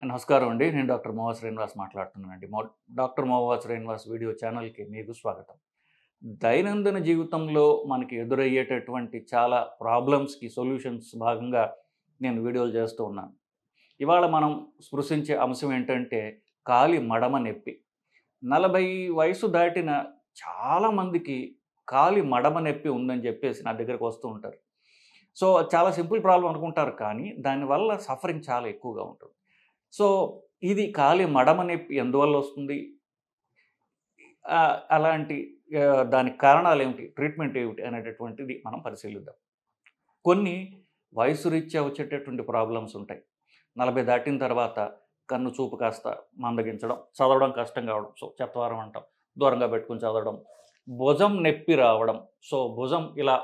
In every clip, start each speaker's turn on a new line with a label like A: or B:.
A: నమస్కారం అండి. నేను డాక్టర్ మోహా శ్రీనివాస్ మాట్లాడుతున్నానండి. డాక్టర్ మోహా శ్రీనివాస్ వీడియో ఛానల్‌కి మీకు స్వాగతం. దైనందిన జీవితంలో మనకి ఎదురయ్యేటటువంటి చాలా ప్రాబ్లమ్స్‌కి సొల్యూషన్స్ భాగంగా నేను వీడియోలు చేస్తూ ఉన్నాను. ఇవాళ మనం స్పృశించే అంశం ఏంటంటే కాలి మడమ నొప్పి. 40 వయసు దాటిన చాలామందికి కాలి మడమ నొప్పి ఉందని చెప్పేసి నా దగ్గరికి వస్తూ ఉంటారు. సో, చాలా సింపుల్ ప్రాబ్లమ్ అనుకుంటారు కానీ దానివల్ల సఫరింగ్ చాలా ఎక్కువగా ఉంటుంది. సో, ఇది కాలి మడమ నొప్పి ఎందువల్లొస్తుంది? అలాంటి దానికి కారణాలేమిటి? ట్రీట్మెంట్ ఏమిటి? అనేటటువంటిది మనం పరిశీలిద్దాం. కొన్ని వయసు రీత్యా వచ్చేటటువంటి ప్రాబ్లమ్స్ ఉంటాయి. 40 దాటిన తర్వాత కన్ను చూపు కాస్త మందగించడం, చదవడం కష్టం కావడం. సో, చెత్తవారం అంటాం. దూరంగా పెట్టుకొని చదవడం. భుజం నొప్పి రావడం. సో, భుజం ఇలా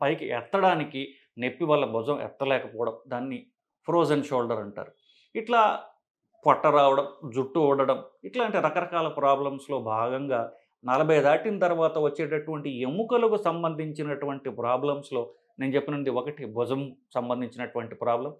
A: పైకి ఎత్తడానికి నొప్పి వల్ల భుజం ఎత్తలేకపోవడం. దాన్ని ఫ్రోజన్ షోల్డర్ అంటారు. ఇట్లా పొట్ట రావడం, జుట్టు ఊడడం ఇట్లాంటి రకరకాల ప్రాబ్లమ్స్‌లో భాగంగా 40 దాటిన తర్వాత వచ్చేటటువంటి ఎముకలకు సంబంధించినటువంటి ప్రాబ్లమ్స్‌లో నేను చెప్పినది ఒకటి భుజం సంబంధించినటువంటి ప్రాబ్లమ్.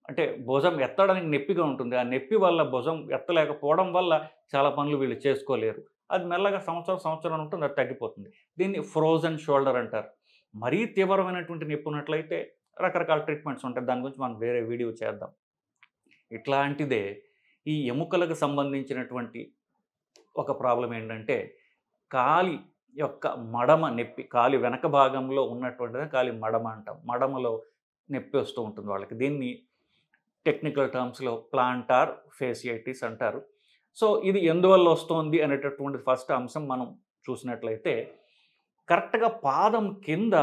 A: అంటే భుజం ఎత్తడానికి నొప్పిగా ఉంటుంది. ఆ నొప్పి వల్ల భుజం ఎత్తలేకపోవడం వల్ల చాలా పనులు వీళ్ళు చేసుకోలేరు. అది మెల్లగా సంవత్సరం ఉంటుంది. అది తగ్గిపోతుంది. దీన్ని ఫ్రోజన్ షోల్డర్ అంటారు. మరీ తీవ్రమైనటువంటి నొప్పి ఉన్నట్లయితే రకరకాల ట్రీట్మెంట్స్ ఉంటాయి. దాని గురించి మనం వేరే వీడియో చేద్దాం. ఇట్లాంటిదే ఈ ఎముకలకు సంబంధించినటువంటి ఒక ప్రాబ్లమ్ ఏంటంటే, కాలి యొక్క మడమ నొప్పి. కాలి వెనక భాగంలో ఉన్నటువంటిదే కాలి మడమ అంటాం. మడమలో నొప్పి వస్తూ ఉంటుంది వాళ్ళకి. దీన్ని టెక్నికల్ టర్మ్స్‌లో ప్లాంటార్ ఫేసియైటిస్ అంటారు. సో, ఇది ఎందువల్ల వస్తోంది అనేటటువంటి ఫస్ట్ అంశం మనం చూసినట్లయితే, కరెక్ట్‌గా పాదం కింద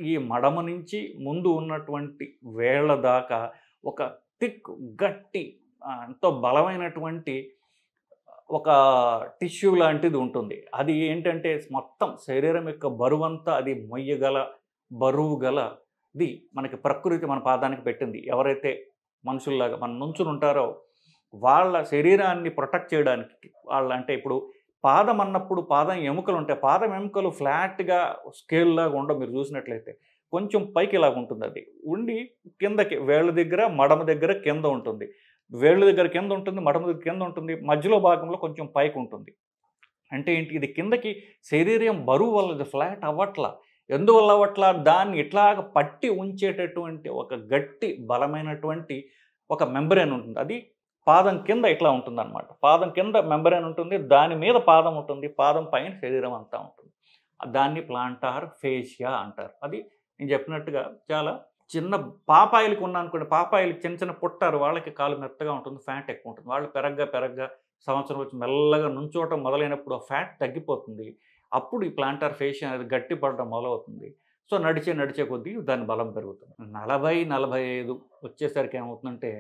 A: ఈ మడమ నుంచి ముందు ఉన్నటువంటి వేళ్ళ దాకా ఒక థిక్ గట్టి ఎంతో బలమైనటువంటి ఒక టిష్యూ లాంటిది ఉంటుంది. అది ఏంటంటే మొత్తం శరీరం యొక్క బరువంతా అది మొయ్యగల బరువు గలది మనకి ప్రకృతి మన పాదానికి పెట్టింది. ఎవరైతే మనుషుల్లాగా మనం నుంచుని ఉంటారో వాళ్ళ శరీరాన్ని ప్రొటెక్ట్ చేయడానికి అంటే ఇప్పుడు పాదం అన్నప్పుడు పాదం ఎముకలు ఉంటాయి. పాదం ఎముకలు ఫ్లాట్‌గా స్కేల్‌లాగా ఉండవు మీరు చూసినట్లయితే. కొంచెం పైకి ఇలాగ ఉంటుంది అది. ఉండి కిందకి వేళ్ళ దగ్గర, మడమ దగ్గర కింద ఉంటుంది. వేళ్ళ దగ్గర కింద ఉంటుంది, మడమ దగ్గర కింద ఉంటుంది. మధ్యలో భాగంలో కొంచెం పైకుంటుంది. అంటే ఏంటి? ఇది కిందకి శరీరం బరువు వల్ల ఇది ఫ్లాట్ అవ్వట్లా. ఎందువల్ల అవ్వట్లా? దాన్ని ఇట్లాగ పట్టి ఉంచేటటువంటి ఒక గట్టి బలమైనటువంటి ఒక మెంబ్రేన్ ఉంటుంది. అది పాదం కింద ఇట్లా ఉంటుందన్నమాట. పాదం కింద మెంబ్రేన్ ఉంటుంది. దాని మీద పాదం ఉంటుంది. పాదం పైన శరీరం అంతా ఉంటుంది. దాన్ని ప్లాంటార్ ఫేషియా అంటారు. అది నేను చెప్పినట్టుగా చాలా చిన్న పాపాయిలకి ఉన్నాయనుకోండి, పాపాయిలకి చిన్న చిన్న పుట్టారు. వాళ్ళకి కాలు మెత్తగా ఉంటుంది. ఫ్యాట్ ఎక్కువ ఉంటుంది. వాళ్ళు పెరగ్గా సంవత్సరం వచ్చి మెల్లగా నుంచోవటం మొదలైనప్పుడు ఆ ఫ్యాట్ తగ్గిపోతుంది. అప్పుడు ఈ ప్లాంటార్ ఫేషియా అనేది గట్టిపడడం మొదలవుతుంది. సో, నడిచే కొద్దీ దాని బలం పెరుగుతుంది. 40, 45 వచ్చేసరికి ఏమవుతుందంటే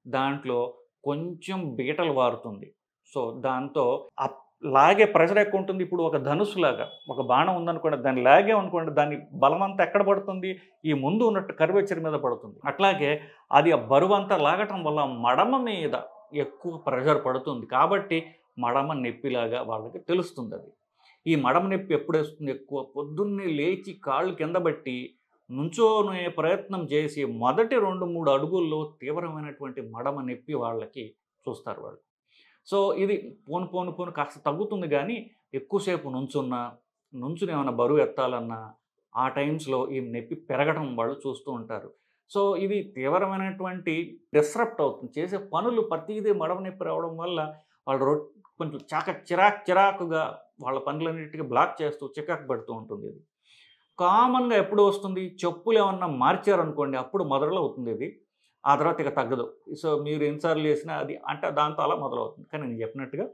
A: దాంట్లో కొంచెం బీటలు వారుతుంది. సో, దాంతో లాగే ప్రెషర్ ఎక్కువ ఉంటుంది. ఇప్పుడు ఒక ధనుస్సులాగా ఒక బాణం ఉందనుకోండి, దాన్ని లాగామనుకోండి, దాని బలమంతా ఎక్కడ పడుతుంది? ఈ ముందు ఉన్నట్టు కర్వేచర్ మీద పడుతుంది. అట్లాగే అది ఆ బరువంతా లాగటం వల్ల మడమ మీద ఎక్కువ ప్రెషర్ పడుతుంది. కాబట్టి మడమ నొప్పిలాగా వాళ్ళకి తెలుస్తుందది. ఈ మడమ నొప్పి ఎప్పుడొస్తుంది ఎక్కువ? పొద్దున్నే లేచి కాళ్ళు కింద బెట్టి నుంచోనే ప్రయత్నం చేసి మొదటి 2, 3 అడుగుల్లో తీవ్రమైనటువంటి మడమ నొప్పి వాళ్ళకి చూస్తారు వాళ్ళు. సో, ఇది పోను కాస్త తగ్గుతుంది గానీ, ఎక్కువసేపు నుంచుని ఏమన్నా బరువు ఎత్తాలన్నా, ఆ టైమ్స్‌లో ఈ నొప్పి పెరగడం వాళ్ళు చూస్తూ ఉంటారు. సో, ఇది తీవ్రమైనటువంటి డిస్రప్ట్ అవుతుంది. చేసే పనులు ప్రతీదీ మడమ నొప్పి రావడం వల్ల వాళ్ళు కొంచెం చిరాకుగా వాళ్ళ పనులన్నిటికి బ్లాక్ చేస్తూ చికాకు పడుతూ ఉంటుంది ఇది. కామన్‌గా ఎప్పుడు వస్తుంది? చెప్పులేమన్నా మార్చారనుకోండి, అప్పుడు మొదలవుతుంది ఇది. ఆ తర్వాత ఇక తగ్గదు. సో, మీరు ఎన్ని సార్లు చేసినా అది అంటే దాంతో అలా మొదలవుతుంది. కానీ నేను చెప్పినట్టుగా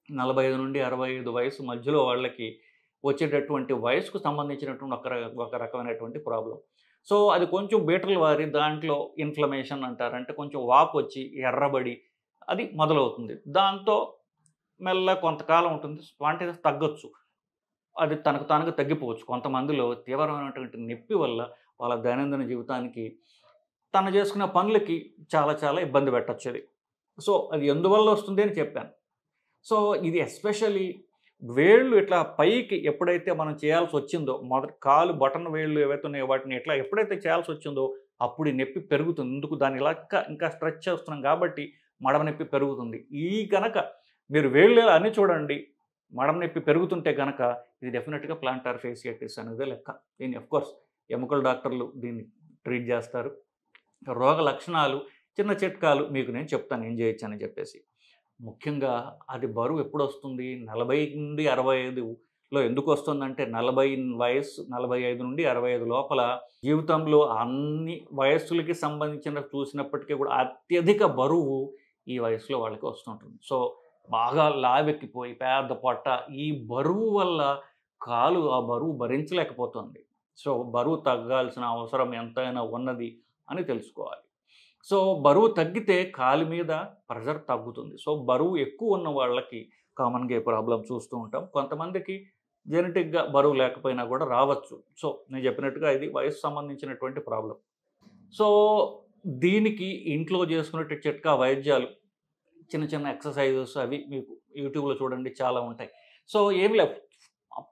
A: 45 నుండి 65 వయసు మధ్యలో వాళ్ళకి వచ్చేటటువంటి వయసుకు సంబంధించినటువంటి ఒక రకమైనటువంటి ప్రాబ్లమ్. సో, అది కొంచెం బీటలు వారి దాంట్లో ఇన్‌ఫ్లమేషన్ అంటారు. అంటే కొంచెం వాపొచ్చి ఎర్రబడి అది మొదలవుతుంది. దాంతో మెల్లగా కొంతకాలం ఉంటుంది. స్పాంటేనియస్ తగ్గొచ్చు. అది తనకు తానుగా తగ్గిపోవచ్చు. కొంతమందిలో తీవ్రమైనటువంటి నొప్పి వల్ల వాళ్ళ దైనందిన జీవితానికి తను చేసుకునే పనులకి చాలా ఇబ్బంది పెట్టొచ్చది. సో, అది ఎందువల్ల వస్తుంది అని చెప్పాను. సో, ఇది ఎస్పెషల్లీ వేళ్ళు ఇట్లా పైకి ఎప్పుడైతే మనం చేయాల్సొచ్చిందో, కాలు బటన్ వేళ్ళు ఏవైతే ఉన్నాయో వాటిని ఇట్లా ఎప్పుడైతే చేయాల్సొచ్చిందో, అప్పుడు ఈ నొప్పి పెరుగుతుంది. ఎందుకు దాన్ని ఇలా ఇంకా స్ట్రెచ్ చేస్తున్నాం కాబట్టి మడమ నొప్పి పెరుగుతుంది. ఈ కనుక మీరు వేళ్ళు అన్నీ చూడండి, మడమ నొప్పి పెరుగుతుంటే గనక ఇది డెఫినెట్‌గా ప్లాంటార్ ఫేసియాటిస్ అనేదే లెక్క. దీన్ని ఆఫ్‌కోర్స్ ఎముకల డాక్టర్లు దీన్ని ట్రీట్ చేస్తారు. రోగ లక్షణాలు, చిన్న చిట్కాలు మీకు నేను చెప్తాను ఏం చేయొచ్చని చెప్పేసి. ముఖ్యంగా అది బరువు ఎప్పుడొస్తుంది? 40-65లో ఎందుకొస్తుందంటే 40 వయస్సు 45-65 లోపల జీవితంలో అన్ని వయస్సులకి సంబంధించిన చూసినప్పటికీ కూడా అత్యధిక బరువు ఈ వయసులో వాళ్ళకి వస్తుంటుంది. సో, బాగా లావెక్కిపోయి పెద్ద పొట్ట, ఈ బరువు వల్ల కాలు ఆ బరువు భరించలేకపోతుంది. సో, బరువు తగ్గాల్సిన అవసరం ఎంతైనా ఉన్నది అని తెలుసుకోవాలి. సో, బరువు తగ్గితే కాలు మీద ప్రెషర్ తగ్గుతుంది. సో, బరువు ఎక్కువ ఉన్న వాళ్ళకి కామన్‌గా ఈ ప్రాబ్లమ్ చూస్తూ ఉంటాం. కొంతమందికి జెనెటిక్‌గా బరువు లేకపోయినా కూడా రావచ్చు. సో, నేను చెప్పినట్టుగా ఇది వయస్సు సంబంధించినటువంటి ప్రాబ్లమ్. సో, దీనికి ఇంట్లో చేసుకునే చిట్కా వైద్యాలు, చిన్న చిన్న ఎక్సర్‌సైజెస్ అవి మీకు యూట్యూబ్‌లో చూడండి చాలా ఉంటాయి. సో, ఏమి లేవు.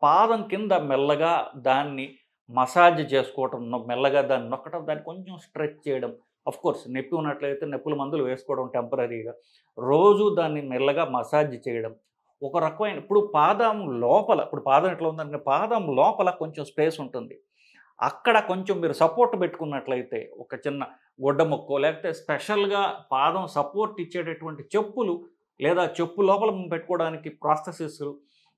A: పాదం కింద మెల్లగా దాన్ని మసాజ్ చేసుకోవటం, మెల్లగా దాన్ని నొక్కటం, దాన్ని కొంచెం స్ట్రెచ్ చేయడం. ఆఫ్‌కోర్స్ నొప్పి ఉన్నట్లయితే నొప్పుల మందులు వేసుకోవడం టెంపరరీగా. రోజు దాన్ని మెల్లగా మసాజ్ చేయడం. ఒక రకమైన ఇప్పుడు పాదం లోపల, ఇప్పుడు పాదం ఎట్లా ఉందంటే పాదం లోపల కొంచెం స్పేస్ ఉంటుంది. అక్కడ కొంచెం మీరు సపోర్ట్ పెట్టుకున్నట్లయితే ఒక చిన్న గుడ్డ ముక్కో లేకపోతే స్పెషల్‌గా పాదం సపోర్ట్ ఇచ్చేటటువంటి చెప్పులు లేదా చెప్పు లోపల పెట్టుకోవడానికి ప్రాస్థెసిస్‌లు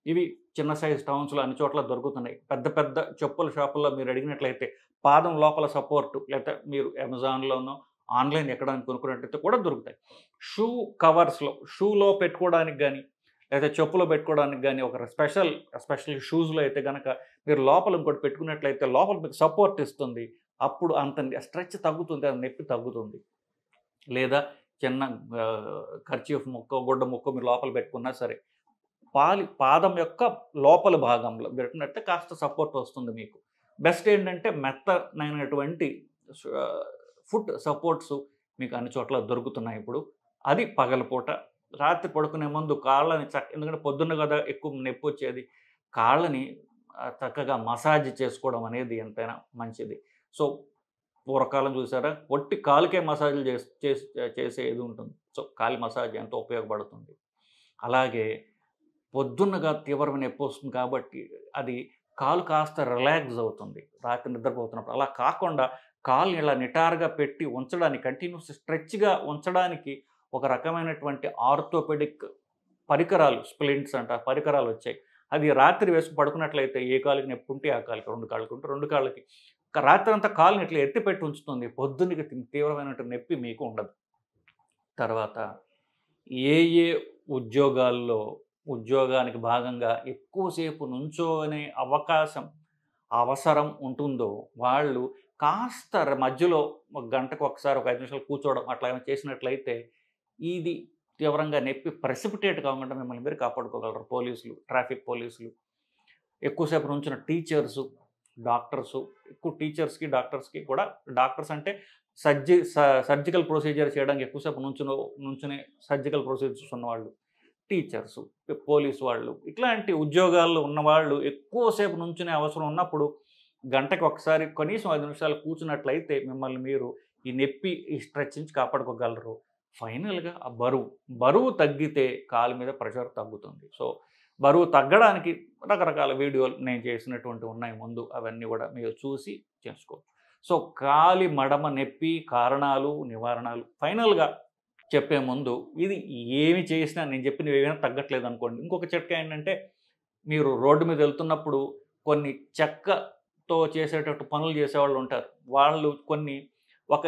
A: ఇవి చిన్న సైజ్ టౌన్స్‌లో అన్ని చోట్ల దొరుకుతున్నాయి. పెద్ద పెద్ద చెప్పుల షాపుల్లో మీరు అడిగినట్లయితే పాదం లోపల సపోర్టు లేకపోతే మీరు అమెజాన్‌లోనో ఆన్‌లైన్ ఎక్కడైనా కొనుక్కున్నట్లయితే కూడా దొరుకుతాయి. షూ కవర్స్‌లో షూలో పెట్టుకోవడానికి గానీ లేదా చెప్పులో పెట్టుకోవడానికి గానీ ఒక స్పెషల్ షూస్‌లో అయితే గనక మీరు లోపల ఇంకోటి పెట్టుకున్నట్లయితే లోపల మీకు సపోర్ట్ ఇస్తుంది. అప్పుడు అంత స్ట్రెచ్ తగ్గుతుంది. అది నొప్పి తగ్గుతుంది. లేదా చిన్న కర్చీఫ్ ముక్కో, గుడ్డ ముక్కో మీరు లోపల పెట్టుకున్నా సరే, పాదం యొక్క లోపల భాగంలో పెట్టినట్టే కాస్త సపోర్ట్ వస్తుంది మీకు. బెస్ట్ ఏంటంటే మెత్తనైనటువంటి ఫుట్ సపోర్ట్స్ మీకు అన్ని చోట్ల దొరుకుతున్నాయి ఇప్పుడు. అది పగలపూట. రాత్రి పడుకునే ముందు కాళ్ళని ఎందుకంటే పొద్దున్న కదా ఎక్కువ నొప్పొచ్చేది. కాళ్ళని చక్కగా మసాజ్ చేసుకోవడం అనేది ఎంతైనా మంచిది. సో, పూర్వకాలం చూసారా ఒట్టి కాలుకే మసాజ్‌లు చేసేది ఉంటుంది. సో, కాలి మసాజ్ ఎంతో ఉపయోగపడుతుంది. అలాగే పొద్దున్నగా తీవ్రమైన నొప్పొస్తుంది కాబట్టి అది కాలు కాస్త రిలాక్స్ అవుతుంది రాత్రి నిద్రపోతున్నప్పుడు. అలా కాకుండా కాలుని ఇలా నిటారుగా పెట్టి ఉంచడానికి కంటిన్యూస్ స్ట్రెచ్‌గా ఉంచడానికి ఒక రకమైనటువంటి ఆర్థోపెడిక్ పరికరాలు స్ప్లింట్స్ అంట పరికరాలు వచ్చాయి. అది రాత్రి వేసి పడుకున్నట్లయితే ఏ కాలుకి నొప్పి ఉంటే ఆ కాలుకి, 2 కాళ్ళకి ఉంటే 2 కాళ్ళకి రాత్రంతా కాలుని ఇట్లా ఎత్తిపెట్టి ఉంచుతుంది. పొద్దున్నకి తీవ్రమైనటువంటి నొప్పి మీకు ఉండదు. తర్వాత ఏ ఏ ఉద్యోగాల్లో ఉద్యోగానికి భాగంగా ఎక్కువసేపు నుంచోనే అవసరం ఉంటుందో వాళ్ళు కాస్త మధ్యలో ఒక గంటకు ఒకసారి ఒక 5 నిమిషాలు కూర్చోవడం అట్లా ఏమైనా చేసినట్లయితే ఇది తీవ్రంగా నొప్పి ప్రెసిపిటేట్ కాకుండా మిమ్మల్ని మీరు కాపాడుకోగలరు. పోలీసులు, ట్రాఫిక్ పోలీసులు, ఎక్కువసేపు నుంచిన టీచర్సు, డాక్టర్సు, ఎక్కువ టీచర్స్‌కి, డాక్టర్స్‌కి కూడా డాక్టర్స్ అంటే సర్జికల్ ప్రొసీజర్ చేయడానికి ఎక్కువసేపు నుంచునే సర్జికల్ ప్రొసీజర్స్ ఉన్నవాళ్ళు, టీచర్సు, పోలీసు వాళ్ళు, ఇట్లాంటి ఉద్యోగాల్లో ఉన్నవాళ్ళు ఎక్కువసేపు నుంచునే అవసరం ఉన్నప్పుడు గంటకి ఒకసారి కనీసం 5 నిమిషాలు కూర్చున్నట్లయితే మిమ్మల్ని మీరు ఈ నొప్పి, ఈ స్ట్రెచ్ నుంచి కాపాడుకోగలరు. ఫైనల్‌గా ఆ బరువు తగ్గితే కాలు మీద ప్రెషర్ తగ్గుతుంది. సో, బరువు తగ్గడానికి రకరకాల వీడియోలు నేను చేసినటువంటివి ఉన్నాయి ముందు. అవన్నీ కూడా మీరు చూసి చేసుకోవచ్చు. సో, కాలి మడమ నొప్పి కారణాలు, నివారణలు ఫైనల్‌గా చెప్పే ముందు ఇది ఏమి చేసినా నేను చెప్పినవి ఏమైనా తగ్గట్లేదు అనుకోండి. ఇంకొక చిట్కా ఏంటంటే మీరు రోడ్డు మీద వెళ్తున్నప్పుడు కొన్ని చెక్కతో చేసేటట్టు పనులు చేసేవాళ్ళు ఉంటారు. వాళ్ళు కొన్ని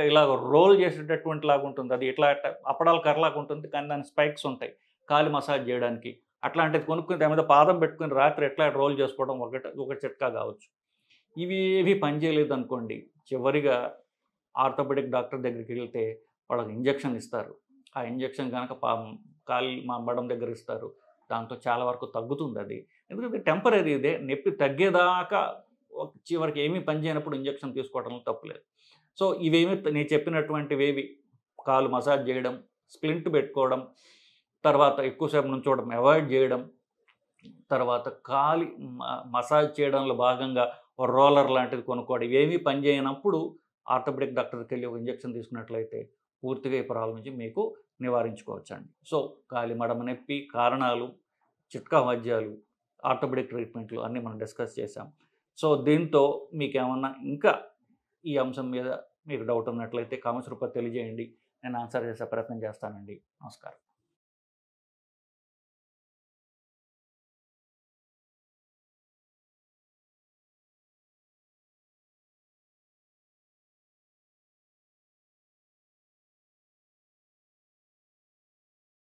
A: ఇలాగ రోల్ చేసేటటువంటి లాగా ఉంటుంది. అది ఇట్లా అప్పడాల కర్రలాగా ఉంటుంది. కానీ దానికి స్పైక్స్ ఉంటాయి కాలు మసాజ్ చేయడానికి. అట్లాంటిది కొనుక్కొని దాని మీద పాదం పెట్టుకొని రాత్రి ఎట్లా రోల్ చేసుకోవడం ఒక చిట్కా కావచ్చు. ఇవి ఏవి పనిచేయలేదు అనుకోండి, చివరిగా ఆర్థోపెడిక్ డాక్టర్ దగ్గరికి వెళ్తే వాళ్ళకి ఇంజెక్షన్ ఇస్తారు. ఆ ఇంజెక్షన్ కనుక మడం దగ్గర ఇస్తారు. దాంతో చాలా వరకు తగ్గుతుంది అది. ఎందుకంటే టెంపరరీ ఇదే. నొప్పి తగ్గేదాకా చివరికి ఏమీ పని చేయనప్పుడు ఇంజెక్షన్ తీసుకోవడంలో తప్పులేదు. సో, నేను చెప్పినటువంటివేవి కాలు మసాజ్ చేయడం, స్ప్లింట్ పెట్టుకోవడం, తర్వాత ఎక్కువసేపు నుంచోవడం అవాయిడ్ చేయడం, తర్వాత కాలి మసాజ్ చేయడంలో భాగంగా రోలర్ లాంటిది కొనుక్కోవడం, ఇవేమీ పని చేయనప్పుడు ఆర్థోపెడిక్ డాక్టర్‌కి వెళ్ళి ఒక ఇంజెక్షన్ తీసుకున్నట్లయితే పూర్తిగా ఈ ప్రాబ్లం నుంచి మీకు నివారించుకోవచ్చండి. సో, కాలి మడమ నొప్పి కారణాలు, చిట్కా వైద్యాలు, ఆర్థోపెడిక్ ట్రీట్మెంట్లు అన్నీ మనం డిస్కస్ చేశాం. సో, దీంతో మీకేమన్నా ఇంకా ఈ అంశం మీద మీకు డౌట్ ఉన్నట్లయితే కామెంట్స్ రూపంలో తెలియజేయండి. నేను ఆన్సర్ చేసే ప్రయత్నం చేస్తానండి. నమస్కారం.